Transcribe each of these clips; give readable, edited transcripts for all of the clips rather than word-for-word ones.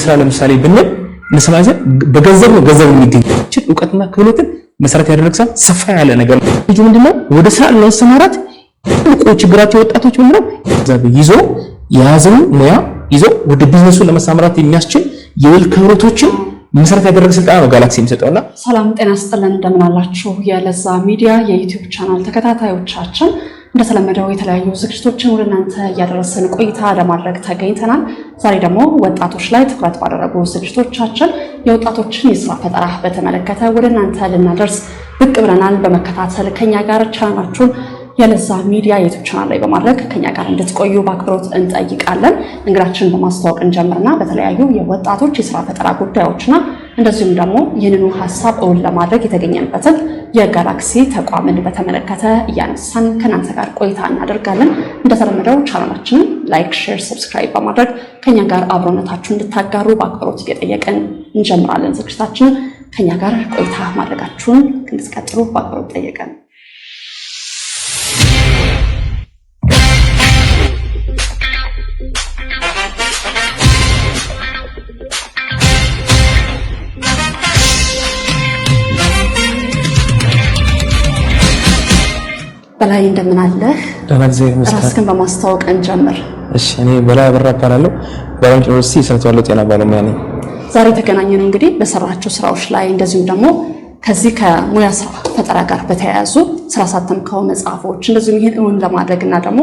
ስራ ለምሳሌ ብንል መስማዘ በገንዘብ ነው ገንዘብ የሚገኝ እውቀትና ክህሎትን መሰረት ያደረገ ሰፋ ያለ ነገር ልጅ ምንድነው ወደ ስራ ለማሰማራት ችግራቸው ወጣቶች ምንድነው ይዞ የያዘው ሙያ ይዞ ወደ ቢዝነሱ ለማሰማራት የሚያስችል የውል ክህሎቶችን መሰረት ያደረገ ስልጠና ነው ጋላክሲ የሚሰጠውና። ሰላም ጤና ይስጥልን እንደምን አላችሁ የለዛ ሚዲያ የዩቲዩብ ቻናል ተከታታዮቻችን፣ እንደተለመደው የተለያዩ ዝግጅቶችን ወደ እናንተ እያደረስን ቆይታ ለማድረግ ተገኝተናል። ዛሬ ደግሞ ወጣቶች ላይ ትኩረት ባደረጉ ዝግጅቶቻችን የወጣቶችን የስራ ፈጠራ በተመለከተ ወደ እናንተ ልናደርስ ብቅ ብለናል። በመከታተል ከኛ ጋር ቻናላችሁን የለዛ ሚዲያ የዩቲዩብ ቻናል ላይ በማድረግ ከኛ ጋር እንድትቆዩ በአክብሮት እንጠይቃለን። እንግዳችንን በማስተዋወቅ እንጀምርና በተለያዩ የወጣቶች የስራ ፈጠራ ጉዳዮችና እንደዚሁም ደግሞ ይህንኑ ሀሳብ እውን ለማድረግ የተገኘንበትን የጋላክሲ ተቋምን በተመለከተ እያነሳን ከናንተ ጋር ቆይታ እናደርጋለን። እንደተለመደው ቻናላችንን ላይክ፣ ሼር፣ ሰብስክራይብ በማድረግ ከኛ ጋር አብሮነታችሁን እንድታጋሩ በአክብሮት እየጠየቅን እንጀምራለን። ዝግጅታችንን ከኛ ጋር ቆይታ ማድረጋችሁን እንድትቀጥሉ በአክብሮት ጠየቅን። በላይ እንደምን አለህ? ራስህን በማስተዋወቅ እንጀምር። እሺ፣ እኔ በላይ አበራ እባላለሁ። በአምቦ ዩኒቨርሲቲ የስነተዋልዶ ጤና ባለሙያ ነኝ። ዛሬ የተገናኘነው እንግዲህ በሰራቸው ስራዎች ላይ እንደዚሁም ደግሞ ከዚህ ከሙያ ስራ ፈጠራ ጋር በተያያዙ ስራ ሳተምከው መጽሐፎች እንደዚሁም ይህን እውን ለማድረግና ደግሞ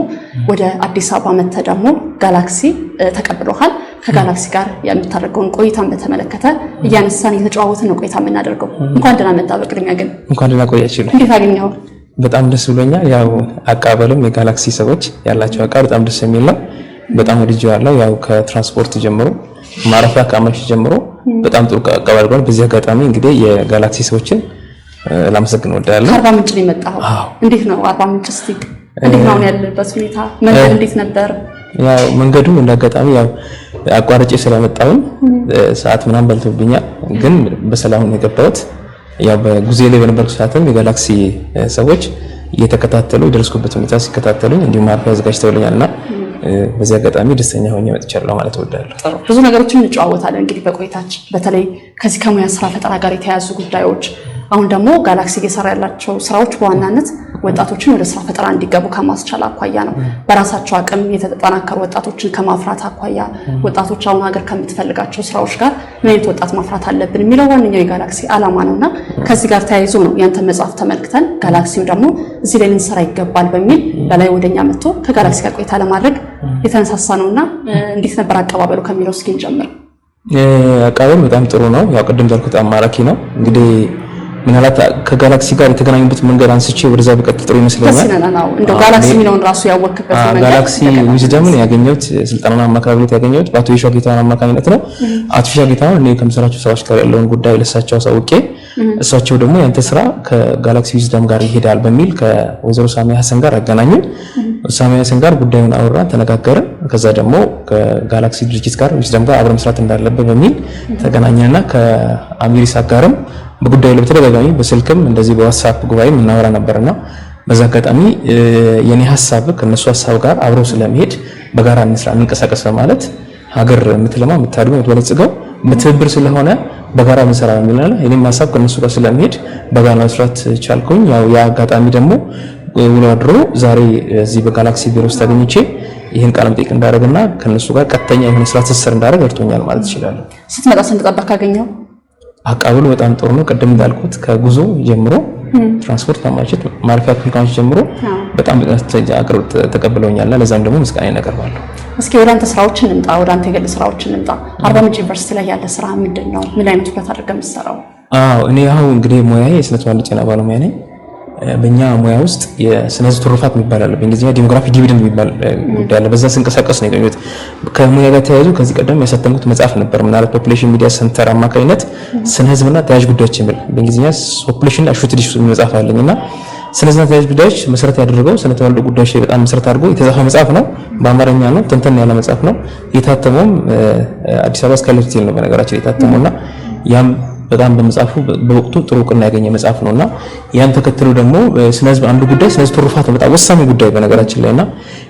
ወደ አዲስ አበባ መጥተህ ደግሞ ጋላክሲ ተቀብሎሃል። ከጋላክሲ ጋር የምታደርገውን ቆይታን በተመለከተ እያነሳን እየተጨዋወትን ነው ቆይታ የምናደርገው። እንኳን ደህና መጣህ። በቅድሚያ ግን እንኳን ደህና ቆያችሁ። እንዴት አገኘኸው? በጣም ደስ ብሎኛል። ያው አቀባበልም የጋላክሲ ሰዎች ያላቸው አቀባበል በጣም ደስ የሚል ነው። በጣም ወድጄዋለሁ። ያው ከትራንስፖርት ጀምሮ ማረፊያ ከአመሽ ጀምሮ በጣም ጥሩ አቀባበል ነው። በዚህ አጋጣሚ እንግዲህ የጋላክሲ ሰዎችን ላመሰግን እወዳለሁ። አርባ ምንጭ ነው የመጣኸው? እንዴት ነው አርባ ምንጭ? እስቲ እንዴት ነው ያለበት ሁኔታ? መንገድ እንዴት ነበር? ያው መንገዱ እንዳጋጣሚ ያው አቋርጬ ስለመጣሁኝ ሰዓት ምናምን በልቶብኛል፣ ግን በሰላም ነው የገባሁት። ያው በጉዜ ላይ በነበርኩ ሰዓትም የጋላክሲ ሰዎች እየተከታተሉ የደረስኩበት ሁኔታ ሲከታተሉኝ እንዲሁም ማርፋ አዘጋጅተውልኛልና በዚህ አጋጣሚ ደስተኛ ሆኜ መጥቻለሁ ማለት እወዳለሁ። ብዙ ነገሮችን እንጨዋወታለን እንግዲህ በቆይታችን፣ በተለይ ከዚህ ከሙያ ስራ ፈጠራ ጋር የተያያዙ ጉዳዮች። አሁን ደግሞ ጋላክሲ እየሰራ ያላቸው ስራዎች በዋናነት ወጣቶችን ወደ ስራ ፈጠራ እንዲገቡ ከማስቻል አኳያ ነው። በራሳቸው አቅም የተጠናከሩ ወጣቶችን ከማፍራት አኳያ ወጣቶች አሁን ሀገር ከምትፈልጋቸው ስራዎች ጋር ምን አይነት ወጣት ማፍራት አለብን የሚለው ዋነኛው የጋላክሲ ዓላማ ነውና ከዚህ ጋር ተያይዞ ነው ያንተ መጽሐፍ ተመልክተን ጋላክሲም ደግሞ እዚህ ላይ ልንሰራ ይገባል በሚል በላይ ወደኛ መጥቶ ከጋላክሲ ጋር ቆይታ ለማድረግ የተነሳሳ ነውና እንዴት ነበር አቀባበሉ ከሚለው እስኪ እንጀምር። አቀባበሉ በጣም ጥሩ ነው። ያው ቅድም እንዳልኩት አማራኪ ነው። እንግዲህ ምናልባት ከጋላክሲ ጋር የተገናኙበት መንገድ አንስቼ ወደዛ በቀጥታ ጥሩ ይመስለኛል። እንደው ጋላክሲ የሚለውን ራሱ ያወቅበት መንገድ ጋላክሲ ዊዝደምን ያገኘሁት ስልጠናና አማካሪነት ያገኘሁት በአቶ ይሻ ጌታውን አማካኝነት ነው። አቶ ይሻ ጌታውን እኔ ከምሰራቸው ስራዎች ጋር ያለውን ጉዳይ ለሳቸው አሳውቄ እሳቸው ደግሞ ያንተ ስራ ከጋላክሲ ዊዝደም ጋር ይሄዳል በሚል ከወይዘሮ ሳሚያ ሀሰን ጋር አገናኙ። ሳሚያ ሀሰን ጋር ጉዳዩን አወራን፣ ተነጋገርን። ከዛ ደግሞ ከጋላክሲ ድርጅት ጋር ዊዝደም ጋር አብረን መስራት እንዳለበት በሚል ተገናኘንና ከአሚሪሳ ጋርም በጉዳዩ ላይ በተደጋጋሚ በስልክም እንደዚህ በዋትስአፕ ጉባኤም እናወራ ነበርና በዛ አጋጣሚ የኔ ሐሳብ ከነሱ ሐሳብ ጋር አብሮ ስለሚሄድ በጋራ እንስራ እንንቀሳቀስ ማለት ሀገር የምትለማ የምታድገው የምትበለጽገው በትብብር ስለሆነ በጋራ እንሰራ የሚልና የኔም ሐሳብ ከነሱ ጋር ስለሚሄድ በጋራ መስራት ቻልኩኝ። ያው ያ አጋጣሚ ደግሞ ውሎ አድሮ ዛሬ እዚህ በጋላክሲ ቢሮ ውስጥ ተገኝቼ ይሄን ቃል መጠይቅ እንዳደረግና ከነሱ ጋር ቀጥተኛ የሆነ ስራ ትስስር እንዳደረግ እርቶኛል ማለት ይችላል። ስትመጣ ስንጠብቅ ካገኘው አቀባበሉ በጣም ጥሩ ነው። ቅድም እንዳልኩት ከጉዞ ጀምሮ ትራንስፖርት ማማቸት ማረፊያ ክልካዎች ጀምሮ በጣም ተቀብለውኛልና ለዛም ደግሞ ምስጋና እናቀርባለሁ። እስኪ ወደ አንተ ስራዎች እንምጣ፣ ወደ አንተ የግል ስራዎች እንምጣ። አርባ ምንጭ ዩኒቨርሲቲ ላይ ያለ ስራ ምንድነው? ምን አይነት ትኩረት አድርገህ የምትሰራው? እኔ አሁን እንግዲህ ሙያዬ የስነተዋልዶ ጤና ባለሙያ ነኝ። በእኛ ሙያ ውስጥ የስነ ህዝብ ትሩፋት የሚባል አለ፣ በእንግሊዝኛ ዲሞግራፊ ዲቪደንድ የሚባል ጉዳይ አለ። በዛ ስንቀሳቀስ ነው የገኘሁት። ከሙያ ጋር ተያይዞ ከዚህ ቀደም ያሳተምኩት መጽሐፍ ነበር፣ ምናልባት ፖፑሌሽን ሚዲያ ሴንተር አማካኝነት ስነ ህዝብና ተያያዥ ጉዳዮች የሚል በእንግሊዝኛ ፖፑሌሽን አሹትድ ኢሹስ የሚል መጽሐፍ አለኝና ስነ ህዝብና ተያያዥ ጉዳዮች መሰረት ያደረገው ስነ ተዋልዶ ጉዳዮች ላይ በጣም መሰረት አድርጎ የተጻፈ መጽሐፍ ነው። በአማርኛ ነው፣ ተንተን ያለ መጽሐፍ ነው። የታተመውም አዲስ አበባ ስካይላይት ሆቴል ነው በነገራችን የታተመውና ያም በጣም በመጽሐፉ በወቅቱ ጥሩ ዕውቅና ያገኘ መጽሐፍ ነውና ያን ተከትሎ ደግሞ ስነ ህዝብ አንዱ ጉዳይ ስነ ህዝብ ትሩፋት በጣም ወሳኝ ጉዳይ በነገራችን ላይና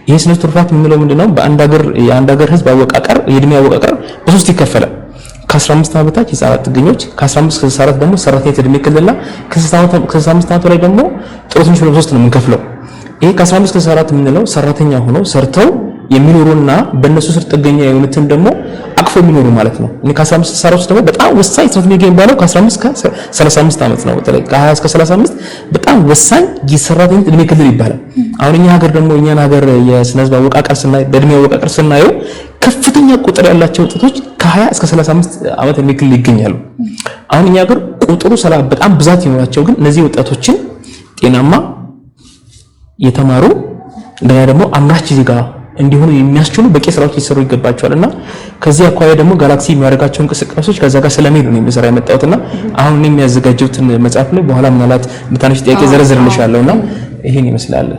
ይሄ ስነ ህዝብ ትሩፋት የሚለው ምንድነው? በአንድ ሀገር የአንድ ሀገር ህዝብ አወቃቀር የእድሜ አወቃቀር በሶስት ይከፈላል። ከ15 ዓመት በታች የህፃናት ጥገኞች፣ ከ15 እስከ 64 ደግሞ ሰራተኛ ዕድሜ ክልልና ከ65 ዓመት ላይ ደግሞ ጡረተኞች በ3 ነው የምንከፍለው። ይሄ ከ15 እስከ 64 የምንለው ሰራተኛ ሆነው ሰርተው የሚኖሩና በእነሱ ስር ጥገኛ የሆኑትን ደግሞ አቅፎ የሚኖሩ ማለት ነው። እኔ ከ15 እስከ 64 ደግሞ በጣም ወሳኝ ትምህርት ቤት የሚባለው ከ15 እስከ 35 ዓመት ነው። በተለይ ከ20 እስከ 35 በጣም ወሳኝ የሰራተኛ ዕድሜ ክልል ይባላል። አሁን እኛ ሀገር ደግሞ እኛን ሀገር የስነ ህዝብ አወቃቀር ስናይ በእድሜ አወቃቀር ስናየው ከፍተኛ ቁጥር ያላቸው ወጣቶች ከ20 እስከ 35 ዓመት ዕድሜ ክልል ይገኛሉ። አሁን እኛ ሀገር ቁጥሩ በጣም ብዛት ይኖራቸው፣ ግን እነዚህ ወጣቶችን ጤናማ የተማሩ እንደኛ ደግሞ አምራች ዜጋ እንዲሆኑ የሚያስችሉ በቂ ስራዎች ሊሰሩ ይገባቸዋልና ከዚህ አኳያ ደግሞ ጋላክሲ የሚያደርጋቸው እንቅስቃሴዎች ከዛ ጋር ስለሚሄዱ ነው የሚሰራ የመጣሁትና አሁን እኔ የሚያዘጋጀውትን መጽሐፍ ላይ በኋላ ምናልባት በታንሽ ጥያቄ ዘረዝርልሻለሁና ይሄን ይመስላል።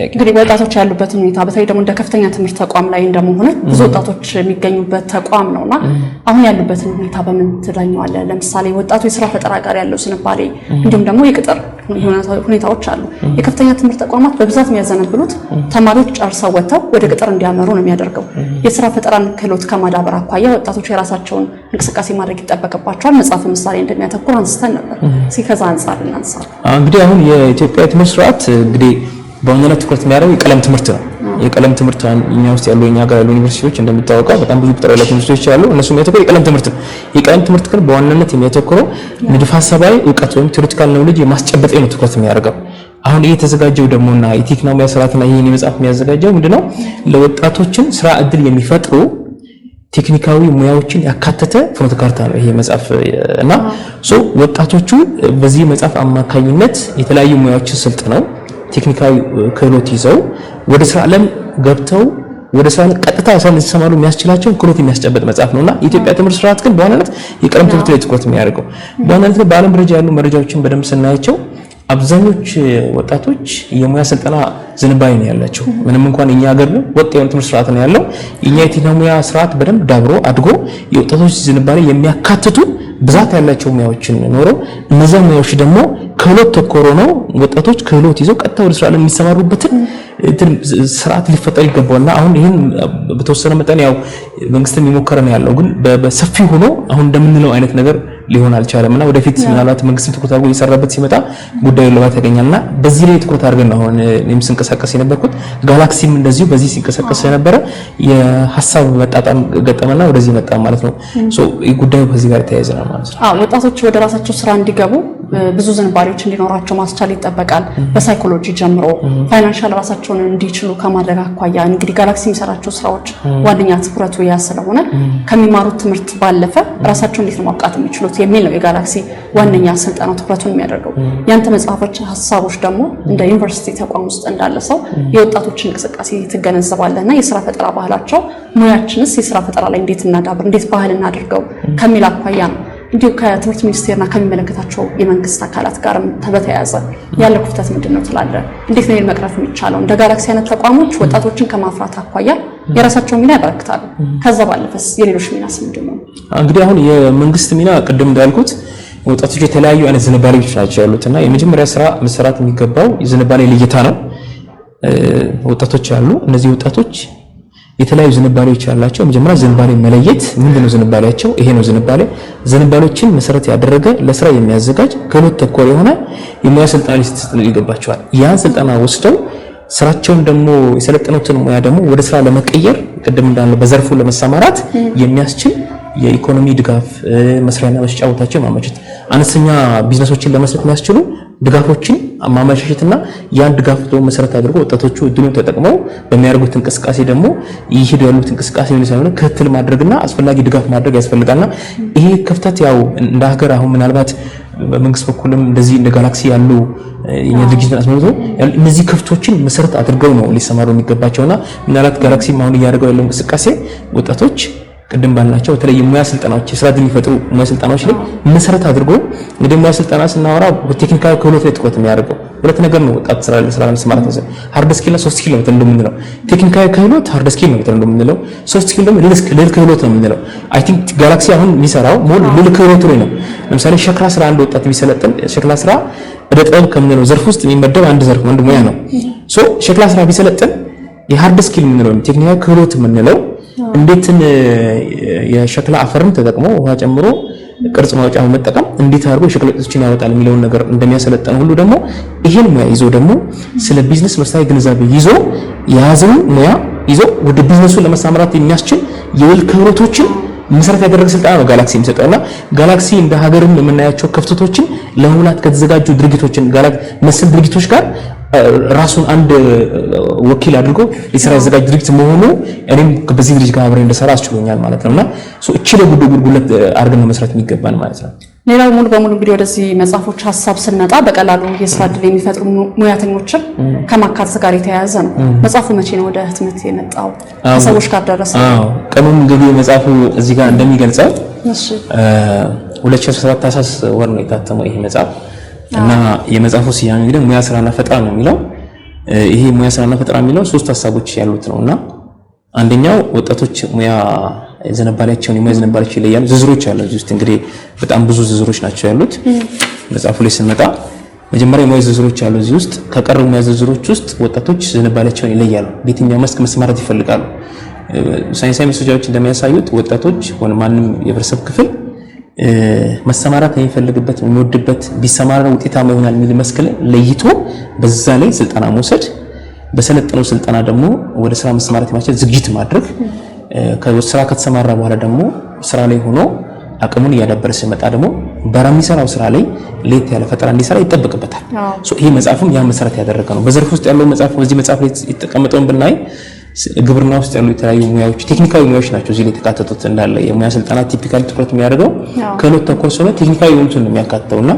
እንግዲህ ወጣቶች ያሉበትን ሁኔታ በተለይ ደግሞ እንደ ከፍተኛ ትምህርት ተቋም ላይ እንደመሆነ ብዙ ወጣቶች የሚገኙበት ተቋም ነውና አሁን ያሉበትን ሁኔታ በምን ትዳኘዋለህ? ለምሳሌ ወጣቱ የስራ ፈጠራ ጋር ያለው ስንባሌ እንዲሁም ደግሞ የቅጥር ሁኔታዎች አሉ። የከፍተኛ ትምህርት ተቋማት በብዛት የሚያዘነብሉት ተማሪዎች ጨርሰው ወጥተው ወደ ቅጥር እንዲያመሩ ነው የሚያደርገው። የስራ ፈጠራን ክህሎት ከማዳበር አኳያ ወጣቶች የራሳቸውን እንቅስቃሴ ማድረግ ይጠበቅባቸዋል። መጽሐፍ ምሳሌ እንደሚያተኩር አንስተን ነበር። ከዛ አንፃር እናንሳ። እንግዲህ አሁን የኢትዮጵያ ትምህርት ስርዓት እንግዲህ በዋናነት ትኩረት የሚያደርገው የቀለም ትምህርት ነው። የቀለም ትምህርት እኛ ውስጥ ያሉ የኛ ጋር ያሉ ዩኒቨርሲቲዎች እንደምታወቀው በጣም ብዙ ቁጥር ያላቸው ዩኒቨርሲቲዎች ያሉ እነሱ የሚያተኩረው የቀለም ትምህርት ነው። የቀለም ትምህርት ግን በዋናነት የሚያተኩረው ንድፈ ሐሳባዊ ዕውቀት ወይም ቴዎሪቲካል ኖሌጅ የማስጨበጥ ነው ትኩረት የሚያደርገው። አሁን ይሄ የተዘጋጀው ደሞና የቴክኖሎጂ ስርዓትና ይሄን የመጽሐፍ የሚያዘጋጀው ምንድነው ለወጣቶችን ስራ እድል የሚፈጥሩ ቴክኒካዊ ሙያዎችን ያካተተ ፍኖተ ካርታ ነው ይሄ መጽሐፍ እና ወጣቶቹ በዚህ መጽሐፍ አማካኝነት የተለያዩ ሙያዎችን ስልጥነው ቴክኒካዊ ክህሎት ይዘው ወደ ስራ ዓለም ገብተው ወደ ስራ ቀጥታ ያሰማሉ የሚያስችላቸው ክህሎት የሚያስጨበጥ መጽሐፍ ነውና የኢትዮጵያ ትምህርት ስርዓት ግን በዋናነት የቀለም ትምህርት ላይ ትኩረት የሚያደርገው በዋናነት በዓለም ደረጃ ያሉ መረጃዎችን በደንብ ስናያቸው አብዛኞች ወጣቶች የሙያ ስልጠና ዝንባሌ ነው ያላቸው። ምንም እንኳን እኛ ሀገር ወጥ የሆነ ትምህርት ስርዓት ነው ያለው፣ የኛ የቴክኖሙያ ስርዓት በደንብ ዳብሮ አድጎ የወጣቶች ዝንባሌ የሚያካትቱ ብዛት ያላቸው ሙያዎችን ኖረው እነዛ ሙያዎች ደግሞ ክህሎት ተኮሮ ነው ወጣቶች ክህሎት ይዘው ቀጥታ ወደ ስራ የሚሰማሩበትን ስርዓት ሊፈጠር ይገባውና አሁን ይሄን በተወሰነ መጠን ያው መንግስትም እየሞከረ ነው ያለው፣ ግን በሰፊው ሆኖ አሁን እንደምንለው አይነት ነገር ሊሆን አልቻለምና ወደፊት ምናልባት መንግስትም ትኩረት አድርጎ እየሰራበት ሲመጣ ጉዳዩ ለባት ያገኛልና በዚህ ላይ ትኩረት አድርገን ነው አሁን እኔም ስንቀሳቀስ የነበርኩት። ጋላክሲም እንደዚሁ በዚህ ሲንቀሳቀስ የነበረ የሐሳብ መጣጣም ገጠመና ወደዚህ መጣ ማለት ነው። ጉዳዩ ከዚህ ጋር ተያይዘ ነው ማለት ነው። ወጣቶች ወደ ራሳቸው ስራ እንዲገቡ ብዙ ዝንባሌዎች እንዲኖራቸው ማስቻል ይጠበቃል። በሳይኮሎጂ ጀምሮ ፋይናንሻል ራሳቸውን እንዲችሉ ከማድረግ አኳያ እንግዲህ ጋላክሲ የሚሰራቸው ስራዎች ዋነኛ ትኩረቱ ያ ስለሆነ ከሚማሩት ትምህርት ባለፈ ራሳቸውን እንዴት ነው ማብቃት የሚችሉት የሚል ነው የጋላክሲ ዋነኛ ስልጠና ትኩረቱን የሚያደርገው። ያንተ መጽሐፎች ሐሳቦች ደግሞ እንደ ዩኒቨርሲቲ ተቋም ውስጥ እንዳለ ሰው የወጣቶችን እንቅስቃሴ ትገነዘባለህና የስራ ፈጠራ ባህላቸው ሙያችንስ የስራ ፈጠራ ላይ እንዴት እናዳብር እንዴት ባህል እናድርገው ከሚል አኳያ ነው። እንዲሁ ከትምህርት ሚኒስቴርና ከሚመለከታቸው የመንግስት አካላት ጋር በተያያዘ ያለው ክፍተት ምንድነው ትላለህ? እንዴት ነው መቅረፍ የሚቻለው? እንደ ጋላክሲ አይነት ተቋሞች ወጣቶችን ከማፍራት አኳያ የራሳቸው ሚና ያበረክታሉ። ከዛ ባለፈስ የሌሎች ሚናስ ምንድነው? እንግዲህ አሁን የመንግስት ሚና ቅድም እንዳልኩት ወጣቶች የተለያዩ አይነት ዝንባሌዎች ናቸው ያሉትና የመጀመሪያ ስራ መሰራት የሚገባው የዝንባሌ ልየታ ነው። ወጣቶች አሉ። እነዚህ ወጣቶች የተለያዩ ዝንባሌዎች ያላቸው መጀመሪያ ዝንባሌ መለየት ምንድነው ዝንባሌያቸው? ይሄ ነው ዝንባሌ። ዝንባሌዎችን መሰረት ያደረገ ለስራ የሚያዘጋጅ ክህሎት ተኮር የሆነ የሙያ ስልጠና ሊሰጥ ይገባቸዋል። ያን ስልጠና ወስደው ስራቸውን ደግሞ የሰለጠኑትን ሙያ ደግሞ ወደ ስራ ለመቀየር ቅድም እንዳለው በዘርፉ ለመሰማራት የሚያስችል የኢኮኖሚ ድጋፍ መስሪያና መስጫ ቦታዎችን ማመቻቸት፣ አነስተኛ ቢዝነሶችን ለመስራት የሚያስችሉ ድጋፎችን ማመቻቸትና ያን ድጋፍ ደግሞ መሰረት አድርጎ ወጣቶቹ እድሉን ተጠቅመው በሚያደርጉት እንቅስቃሴ ደግሞ ይሄዱ ያሉት እንቅስቃሴ ነው ሳይሆን ክትትል ማድረግና አስፈላጊ ድጋፍ ማድረግ ያስፈልጋልና ይሄ ክፍተት ያው እንደ ሀገር አሁን ምናልባት በመንግስት በኩልም እንደዚህ እንደ ጋላክሲ ያሉ የኛ ድርጅትን አስመልክቶ እነዚህ ክፍቶችን መሰረት አድርገው ነው ሊሰማሩ የሚገባቸውና ምናልባት ጋላክሲም አሁን እያደረገው ያለው እንቅስቃሴ ወጣቶች ቅድም ባልናቸው በተለይ ሙያ ስልጠናዎች የስራ ዕድል የሚፈጥሩ ሙያ ስልጠናዎች ላይ መሰረት አድርጎ እንግዲህ ሙያ ስልጠና ስናወራ ቴክኒካል ክህሎት ላይ ትኩረት የሚያደርገው ሁለት ነገር ነው። ወጣት ስራ ለመስማራት ነው ሃርድ ስኪል እና ሶፍት ስኪል ነው እንደምንለው። ቴክኒካል ክህሎት ሃርድ ስኪል ነው እንደምንለው፣ ሶፍት ስኪል ደግሞ ልል ክህሎት ነው የምንለው። አይ ቲንክ ጋላክሲ አሁን የሚሰራው ሞል ልል ክህሎት ላይ ነው። ለምሳሌ ሸክላ ስራ አንድ ወጣት ቢሰለጥን ሸክላ ስራ እደ ጥበብ ከምንለው ዘርፍ ውስጥ የሚመደብ አንድ ዘርፍ አንድ ሙያ ነው። ሸክላ ስራ ቢሰለጥን የሃርድ ስኪል የምንለው ቴክኒካል ክህሎት የምንለው እንዴትን የሸክላ አፈርን ተጠቅሞ ውሃ ጨምሮ ቅርጽ ማውጫ መጠቀም እንዴት አድርጎ የሸክላ ውጤቶችን ያወጣል የሚለውን ነገር እንደሚያሰለጥን ሁሉ ደግሞ ይሄን ሙያ ይዞ ደግሞ ስለ ቢዝነስ መሰረታዊ ግንዛቤ ይዞ የያዘውን ሙያ ይዞ ወደ ቢዝነሱ ለመሳመራት የሚያስችል የውል ክህሎቶችን መሰረት ያደረገ ስልጠና ነው ጋላክሲ የሚሰጠውና ጋላክሲ እንደ ሀገርም የምናያቸው ክፍተቶችን ለመሙላት ከተዘጋጁ ድርጊቶችን መሰል ድርጊቶች ጋር ራሱን አንድ ወኪል አድርጎ ሊሰራ ያዘጋጅ ድርጊት መሆኑ እኔም በዚህ ድርጅት ጋር አብሬ እንደሰራ አስችሎኛል ማለት ነውና እቺ ለጉልጉለት አድርገን መስራት የሚገባን ማለት ነው። ሌላው ሙሉ በሙሉ እንግዲህ ወደዚህ መጽሐፎች ሐሳብ ስንመጣ በቀላሉ የስራ ዕድል የሚፈጥሩ ሙያተኞችን ከማካተት ጋር የተያያዘ ነው። መጽሐፉ መቼ ነው ወደ ህትመት የመጣው? ከሰዎች ጋር ደረሰ? ቀኑን እንግዲህ መጽሐፉ እዚህ ጋር እንደሚገልጸው 2017 ታህሳስ ወር ነው የታተመው ይሄ መጽሐፍ እና የመጽሐፉ ስያሜ እንግዲህ ሙያ ስራና ፈጠራ ነው የሚለው። ይሄ ሙያ ስራና ፈጠራ የሚለው ሶስት ሐሳቦች ያሉት ነውና አንደኛው ወጣቶች ሙያ ዝንባሌያቸውን የሙያ ዝንባሌያቸው ይለያሉ። ዝርዝሮች አሉ እዚህ ውስጥ እንግዲህ በጣም ብዙ ዝርዝሮች ናቸው ያሉት። መጽሐፉ ላይ ስንመጣ መጀመሪያ የሙያ ዝርዝሮች አሉ እዚህ ውስጥ። ከቀረቡ ሙያ ዝርዝሮች ውስጥ ወጣቶች ዝንባሌያቸውን ይለያሉ፣ በየትኛው መስክ መሰማራት ይፈልጋሉ። ሳይንሳዊ ማስረጃዎች እንደሚያሳዩት ወጣቶች ሆነ ማንም የህብረተሰብ ክፍል መሰማራት የሚፈልግበት የሚወድበት ቢሰማራ ውጤታማ ይሆናል የሚል መስክ ለይቶ በዛ ላይ ስልጠና መውሰድ፣ በሰለጠነው ስልጠና ደግሞ ወደ ስራ መሰማራት የማስችል ዝግጅት ማድረግ፣ ከስራ ከተሰማራ በኋላ ደግሞ ስራ ላይ ሆኖ አቅሙን እያዳበረ ሲመጣ ደግሞ በሚሰራው ስራ ላይ ለየት ያለ ፈጠራ እንዲሰራ ይጠበቅበታል። ይሄ መጽሐፍም ያ መሰረት ያደረገ ነው። በዘርፍ ውስጥ ያለው መጽሐፍ በዚህ መጽሐፍ ላይ የተቀመጠውን ብናይ ግብርና ውስጥ ያሉ የተለያዩ ሙያዎች ቴክኒካዊ ሙያዎች ናቸው እዚህ ላይ የተካተቱት። እንዳለ የሙያ ስልጠና ቲፒካል ትኩረት የሚያደርገው ክህሎት ተኮር ስለሆነ ቴክኒካዊ የሆኑትን ነው የሚያካትተውና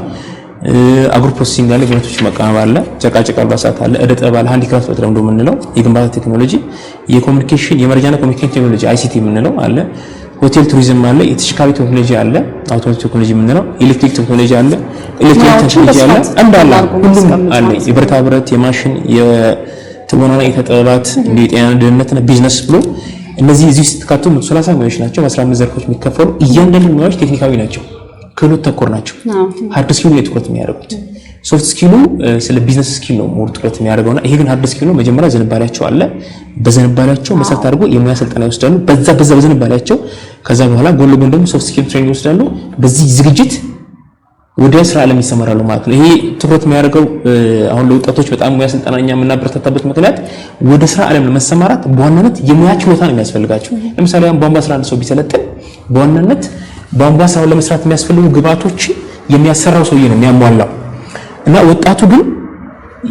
አግሮ ፕሮሰሲንግ ያለ ግብአቶች መቀመም አለ፣ ጨቃጨቃ አልባሳት አለ፣ እደ ጥበብ አለ፣ ሃንዲክራፍት በተለምዶ የምንለው የግንባታ ቴክኖሎጂ፣ የኮሙኒኬሽን የመረጃና ኮሙኒኬሽን ቴክኖሎጂ አይሲቲ የምንለው አለ፣ ሆቴል ቱሪዝም አለ፣ የተሽከርካሪ ቴክኖሎጂ አለ፣ አውቶሞቲቭ ቴክኖሎጂ የምንለው፣ ኤሌክትሪክ ቴክኖሎጂ አለ፣ ኤሌክትሪክ ቴክኖሎጂ አለ፣ እንዳለ ሁሉም አለ፣ የብረታ ብረት የማሽን የትወናና የተጠበባት የጤና ደህንነትና ቢዝነስ ብሎ እነዚህ እዚህ ውስጥ ተካተቱ 30 ሙያዎች ናቸው። በ15 ዘርፎች የሚከፈሉ እያንዳንዱ ሙያዎች ቴክኒካዊ ናቸው፣ ክህሎት ተኮር ናቸው። ሃርድ ስኪሉ ነው ትኩረት የሚያደርጉት። ሶፍት ስኪሉ ስለ ቢዝነስ ስኪል ነው ሞር ትኩረት የሚያደርገውና ይሄ ግን ሃርድ ስኪሉ መጀመሪያ ዝንባሌያቸው አለ። በዝንባሌያቸው መሰረት አድርጎ የሙያ ስልጠና ይወስዳሉ። በዛ በዝንባሌያቸው ከዛ በኋላ ጎን ለጎን ደግሞ ሶፍት ስኪል ትሬኒንግ ይወስዳሉ። በዚህ ዝግጅት ወደ ስራ ዓለም ይሰማራሉ ማለት ነው። ይሄ ትኩረት የሚያደርገው አሁን ለወጣቶች በጣም ሙያ ስልጠና እኛ የምናበረታታበት ምክንያት ወደ ስራ ዓለም ለመሰማራት በዋናነት የሙያ ችሎታ ነው የሚያስፈልጋቸው። ለምሳሌ አሁን ቧንቧ ስራ ሰው ቢሰለጥን በዋናነት ቧንቧ ስራውን ለመስራት የሚያስፈልጉ ግብአቶች የሚያሰራው ሰውዬ ነው የሚያሟላው እና ወጣቱ ግን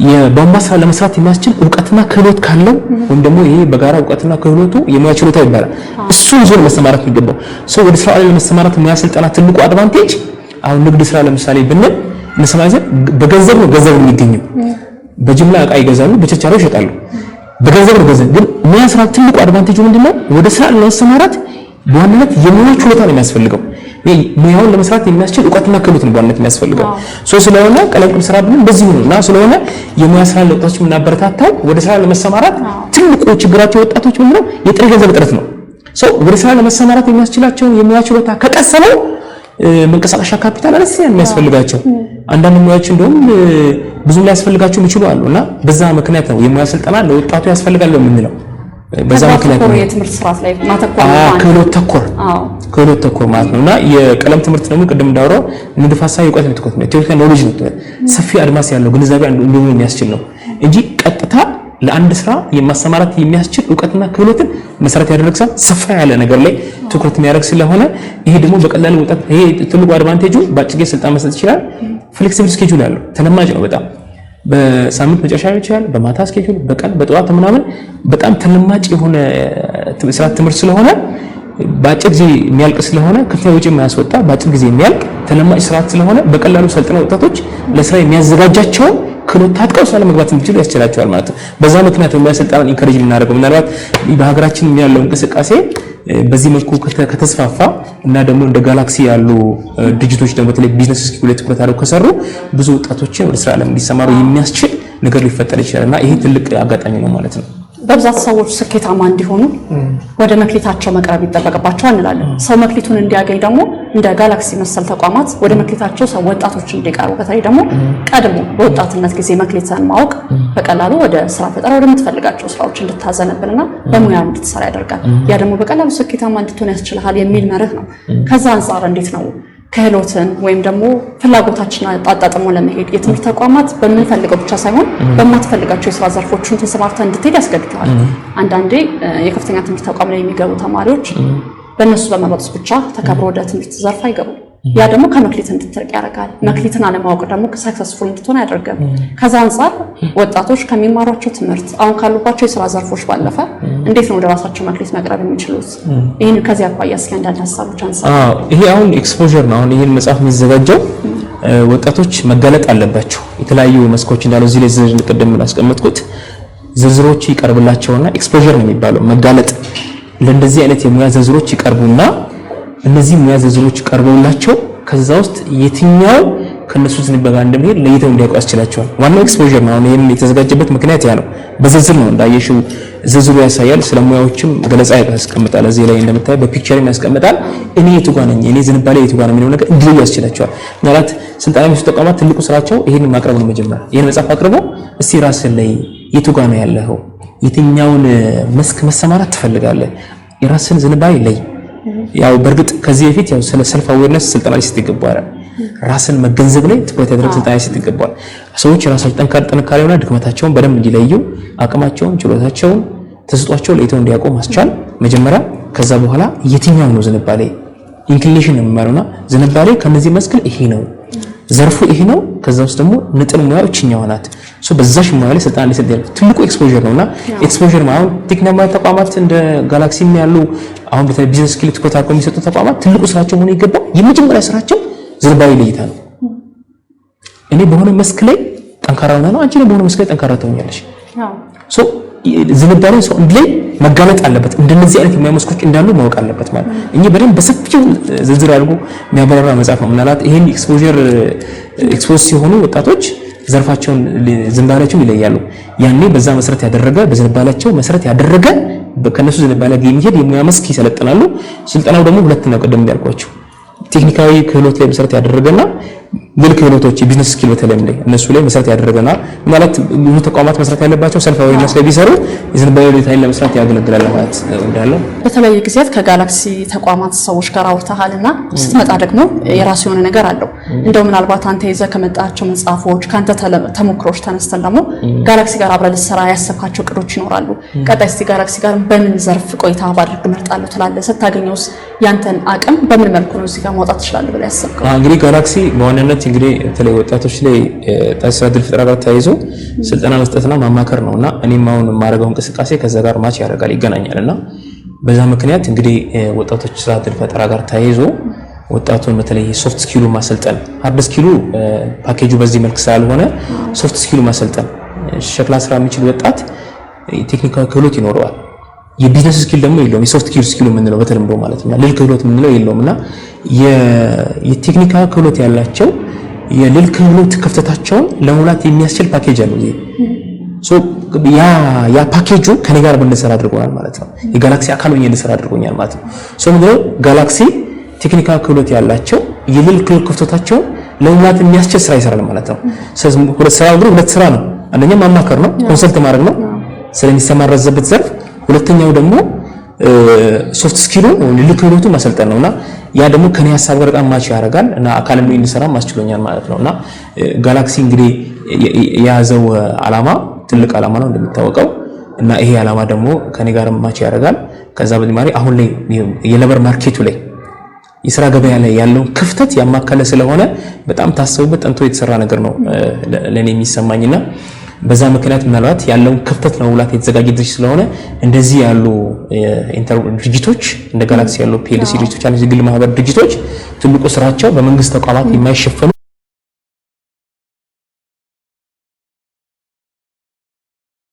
የቧንቧ ስራ ለመስራት የሚያስችል ዕውቀትና ክህሎት ካለው ወይም ደግሞ ይሄ በጋራ ዕውቀትና ክህሎቱ የሙያ ችሎታ ይባላል። እሱን ይዞ መሰማራት የሚገባው ሰው ወደ ስራ ዓለም ለመሰማራት ሙያ ስልጠና ትልቁ አድቫንቴጅ አሁን ንግድ ስራ ለምሳሌ ብንል እንሰማዘን በገንዘብ ነው ገንዘብ የሚገኘው። በጅምላ ዕቃ ይገዛሉ፣ በችርቻሮ ይሸጣሉ። በገንዘብ ነው ገንዘብ። ግን ሙያ ስራ ትልቁ አድቫንቴጁ ምንድነው? ወደ ስራ ለመሰማራት በዋናነት የሙያ ችሎታ ነው የሚያስፈልገው። ሙያውን ለመስራት የሚያስችል ዕውቀትና ክህሎት ነው በዋናነት የሚያስፈልገው። ስለሆነ ቀለም ቅብ ስራ ብለን በዚህ ነው እና ስለሆነ የሙያ ስራ ለወጣቶች የምናበረታታው ወደ ስራ ለመሰማራት ትልቁ ችግራቸው ወጣቶች ምንድነው? የጥሬ ገንዘብ እጥረት ነው። ወደ ስራ ለመሰማራት የሚያስችላቸው የሙያ ችሎታ ከቀሰመው መንቀሳቀሻ ካፒታል አነስተኛ የሚያስፈልጋቸው አንዳንድ ሙያዎች እንደውም ብዙም ላያስፈልጋቸው ይችላሉ አሉና በዛ ምክንያት ነው የሙያ ስልጠና ለወጣቱ ያስፈልጋል የምንለው። በዛ ምክንያት ነው የትምህርት ስርዓት ላይ ማተኮር ክህሎት ተኮር ማለት ነውና የቀለም ትምህርት ደግሞ ቅድም እንዳወራው ንድፍ ሐሳብ ዕውቀት ነው ነው ቴዎሪካል ኖሌጅ ነው ሰፊ አድማስ ያለው ግንዛቤ እንዲሆን የሚያስችል ነው እንጂ ቀጥታ ለአንድ ስራ የማሰማራት የሚያስችል ዕውቀትና ክህሎትን መሰረት ያደረገ ሰፋ ያለ ነገር ላይ ትኩረት የሚያደርግ ስለሆነ ይሄ ደግሞ በቀላሉ ወጣት ይሄ ትልቁ አድቫንቴጁ በአጭር ጊዜ ስልጣን መስጠት ይችላል። ፍሌክሲብል ስኬጁል ያለው ተለማጭ ነው በጣም በሳምንት መጨረሻ ይችላል፣ በማታ ስኬጁል፣ በቀን በጠዋት ምናምን በጣም ተለማጭ የሆነ ስራ ትምህርት ስለሆነ በአጭር ጊዜ የሚያልቅ ስለሆነ ከፍተኛ ወጪ የማያስወጣ በአጭር ጊዜ የሚያልቅ ተለማጭ ስራ ስለሆነ በቀላሉ ሰልጥነው ወጣቶች ለስራ የሚያዘጋጃቸው ክህሎት ታጥቀው ስራ ለመግባት እንዲችሉ ያስችላቸዋል ማለት ነው። በዛ ምክንያት ነው ስልጣን ኢንከሬጅ ልናደርገው። ምናልባት በሀገራችን ያለው እንቅስቃሴ በዚህ መልኩ ከተስፋፋ እና ደግሞ እንደ ጋላክሲ ያሉ ድርጅቶች ደግሞ በተለይ ቢዝነስ ስኪል ላይ ትኩረት አድርገው ከሰሩ ብዙ ወጣቶችን ወደ ስራ ዓለም እንዲሰማሩ የሚያስችል ነገር ሊፈጠር ይችላልና ይሄ ትልቅ አጋጣሚ ነው ማለት ነው። በብዛት ሰዎች ስኬታማ እንዲሆኑ ወደ መክሊታቸው መቅረብ ይጠበቅባቸዋል እንላለን። ሰው መክሊቱን እንዲያገኝ ደግሞ እንደ ጋላክሲ መሰል ተቋማት ወደ መክሊታቸው ሰው ወጣቶች እንዲቀርቡ በተለይ ደግሞ ቀድሞ በወጣትነት ጊዜ መክሊትን ማወቅ በቀላሉ ወደ ስራ ፈጠራ ወደምትፈልጋቸው ስራዎች እንድታዘነብልና በሙያ እንድትሰራ ያደርጋል። ያ ደግሞ በቀላሉ ስኬታማ እንድትሆን ያስችልሃል የሚል መርህ ነው። ከዛ አንፃር እንዴት ነው ክህሎትን ወይም ደግሞ ፍላጎታችንን አጣጣጥሞ ለመሄድ የትምህርት ተቋማት በምንፈልገው ብቻ ሳይሆን በማትፈልጋቸው የስራ ዘርፎችን ተሰማርተህ እንድትሄድ ያስገድዳል? አንዳንዴ የከፍተኛ ትምህርት ተቋም ላይ የሚገቡ ተማሪዎች በእነሱ በመረጡት ብቻ ተከብሮ ወደ ትምህርት ዘርፍ አይገቡም። ያ ደግሞ ከመክሊት እንድትርቅ ያደርጋል። መክሊትን አለማወቅ ደግሞ ሰክሰስፉል እንድትሆን ያደርጋል። ከዛ አንፃር ወጣቶች ከሚማሯቸው ትምህርት አሁን ካሉባቸው የስራ ዘርፎች ባለፈ እንዴት ነው ወደ ራሳቸው መክሊት መቅረብ የሚችሉት? ይሄን ከዚህ አኳያ እስኪ አንዳንድ ሀሳቦች አንሳ። ይሄ አሁን ኤክስፖዠር ነው። አሁን ይሄን መጽሐፍ የሚዘጋጀው ወጣቶች መጋለጥ አለባቸው። የተለያዩ መስኮች እንዳለው እዚህ ላይ ዝርዝር ቅድም አስቀመጥኩት ዝርዝሮች ይቀርብላቸውና ኤክስፖዠር ነው የሚባለው መጋለጥ። ለእንደዚህ አይነት የሙያ ዝርዝሮች ይቀርቡና እነዚህ ሙያ ዝርዝሮች ቀርበውላቸው ከዛ ውስጥ የትኛው ከነሱ ዝንበጋ እንደሚሄድ ለይተው እንዲያውቁ ያስችላቸዋል። ዋናው ኤክስፖዠር ነው። ይሄም የተዘጋጀበት ምክንያት ያ ነው። በዝርዝር ነው እንዳየሽው ዝርዝሩ ያሳያል። ስለሙያዎችም ገለጻ ያስቀምጣል። እዚህ ላይ እንደምታየው በፒክቸርም ያስቀምጣል። እኔ የቱ ጋር ነኝ፣ እኔ ዝንባሌ የቱ ጋር ነው የሚለው ነገር እንዲለዩ ያስችላቸዋል። ማለት ስልጠና የሚሰጡ ተቋማት ትልቁ ስራቸው ይሄን ማቅረብ ነው። መጀመሪያ ይሄን መጽሐፍ አቅርበው እስቲ ራስን ላይ የቱ ጋር ነው ያለኸው፣ የትኛውን መስክ መሰማራት ትፈልጋለህ፣ የራስን ዝንባሌ ላይ ያው በርግጥ ከዚህ በፊት ያው ስለ ሰልፍ አዌርነስ ስልጠና ሊሰጥ ይገባዋል። ራስን መገንዘብ ላይ ትኩረት ያደረገ ስልጠና ሊሰጥ ይገባዋል። ሰዎች ራሳቸውን ጥንካሬውና ድክመታቸውን በደንብ እንዲለዩ አቅማቸውን፣ ችሎታቸውን፣ ተሰጧቸውን ለይተው እንዲያውቁ ማስቻል መጀመሪያ። ከዛ በኋላ የትኛው ነው ዝንባሌ ኢንክሊኔሽን ነው የሚባለውና ዝንባሌ ከነዚህ መስክል ይሄ ነው ዘርፉ ይሄ ነው። ከዛ ውስጥ ደግሞ ንጥር ሙያው እችኛው ናት። በዛሽ ሙያ ላይ ስልጠና ሊሰጥ ያለው ትልቁ ኤክስፖዠር ነውና ኤክስፖዠር ማለት ቴክኒካል ተቋማት እንደ ጋላክሲ ያሉ አሁን በተለይ ቢዝነስ ስኪል ትኩረት አድርገው የሚሰጡ ተቋማት ትልቁ ስራቸው ሆኖ ይገባል። የመጀመሪያ ስራቸው ዝንባሌ ለይታ ነው። እኔ በሆነ መስክ ላይ ጠንካራ ሆናለሁ፣ አንቺ በሆነ መስክ ላይ ጠንካራ ትሆኛለሽ። ዝንባሌ ሰው እንድላይ መጋለጥ አለበት። እንደነዚህ አይነት የሚያመስኮች እንዳሉ ማወቅ አለበት ማለት እኛ በደንብ በሰፊው ዝርዝር አድርጎ የሚያበራራ መጽሐፍ ነው። ምናልባት ይሄን ኤክስፖዠር ኤክስፖዝ ሲሆኑ ወጣቶች ዘርፋቸውን ዝንባሌያቸውን ይለያሉ። ያኔ በዛ መሰረት ያደረገ በዝንባሌያቸው መሰረት ያደረገ ከነሱ ዝንባሌ ጋር የሚሄድ የሙያ መስክ ይሰለጥናሉ። ስልጠናው ደግሞ ሁለት ነው። ቀደም እንዳልኳችሁ ቴክኒካዊ ክህሎት ላይ መሰረት ያደረገና ምን ክህሎቶች የቢዝነስ ስኪል በተለይም ላይ እነሱ ላይ መሰረት ያደረገና ማለት ብዙ ተቋማት መስራት ያለባቸው ሰልፍ አዌርነስ ላይ ቢሰሩ የዝንባሌ ዴታይን ለመስራት ያገለግላል ማለት እንዳለው። በተለያየ ጊዜያት ከጋላክሲ ተቋማት ሰዎች ጋር አውርተሃልና ስትመጣ ደግሞ የራሱ የሆነ ነገር አለው። እንደው ምናልባት አንተ ይዘህ ከመጣቸው መጽሐፎች ካንተ ተሞክሮች ተነስተን ደግሞ ጋላክሲ ጋር አብረህ ልትሰራ ያሰብካቸው እቅዶች ይኖራሉ። ቀጣይ እስቲ ጋላክሲ ጋር በምን ዘርፍ ቆይታ ባድርግ እመርጣለሁ ትላለህ? ስታገኘውስ ያንተን አቅም በምን መልኩ ነው እዚህ ጋር ማውጣት ትችላለህ ብለህ ያሰብከው? እንግዲህ ጋላክሲ በዋናነት እንግዲህ በተለይ ወጣቶች ላይ ታስራ ድል ፍጠራ ጋር ተያይዞ ስልጠና መስጠትና ማማከር ነውና እኔም አሁን የማደርገው እንቅስቃሴ ከዛ ጋር ማች ያደርጋል ይገናኛልና በዛ ምክንያት እንግዲህ ወጣቶች ስራ ድል ፈጠራ ጋር ተያይዞ ወጣቱን በተለይ ሶፍት ስኪሉ ማሰልጠን ሃርድ ስኪሉ ፓኬጁ በዚህ መልክ ስላልሆነ ሶፍት ስኪሉ ማሰልጠን ሸክላ ስራ የሚችል ወጣት ቴክኒካል ክህሎት ይኖረዋል። የቢዝነስ ስኪል ደግሞ የለውም። የሶፍት ስኪል የምንለው በተለምዶ ማለት ነው ልል ክህሎት የምንለው የለውምና የቴክኒካል ክህሎት ያላቸው የልል ክህሎት ክፍተታቸውን ለሙላት የሚያስችል ፓኬጅ አለው። ያ ፓኬጁ ከኔ ጋር ብንሰራ አድርጎናል ማለት ነው። የጋላክሲ አካል ሆኜ እንድሰራ አድርጎኛል ማለት ነው። ምንድነው ጋላክሲ ቴክኒካል ክህሎት ያላቸው የልል ክህሎት ክፍተታቸውን ለሙላት የሚያስችል ስራ ይሰራል ማለት ነው። ስለዚህ ሁለት ስራ ነው። አንደኛ ማማከር ነው፣ ኮንሰልት ማድረግ ነው ስለሚሰማራበት ዘርፍ። ሁለተኛው ደግሞ ሶፍት ስኪሉ ልል ክህሎቱ ማሰልጠን ነውና ያ ደግሞ ከኔ ሐሳብ ጋር በጣም ማች ያደርጋል እና አካል ምን እንድሰራ ማስችሎኛል ማለት ነውና ጋላክሲ እንግዲህ የያዘው ዓላማ ትልቅ ዓላማ ነው እንደሚታወቀው እና ይሄ ዓላማ ደግሞ ከኔ ጋር ማች ያደርጋል። ከዛ በተጨማሪ አሁን ላይ የሌበር ማርኬቱ ላይ የሥራ ገበያ ላይ ያለው ክፍተት ያማከለ ስለሆነ በጣም ታስቦበት ጠንቶ የተሰራ ነገር ነው ለኔ የሚሰማኝና በዛ ምክንያት ምናልባት ያለውን ክፍተት ለመሙላት የተዘጋጀ ድርጅት ስለሆነ እንደዚህ ያሉ ድርጅቶች እንደ ጋላክሲ ያሉ ፒኤልሲ ድርጅቶች፣ ግል ማህበር ድርጅቶች ትልቁ ስራቸው በመንግስት ተቋማት የማይሸፈኑ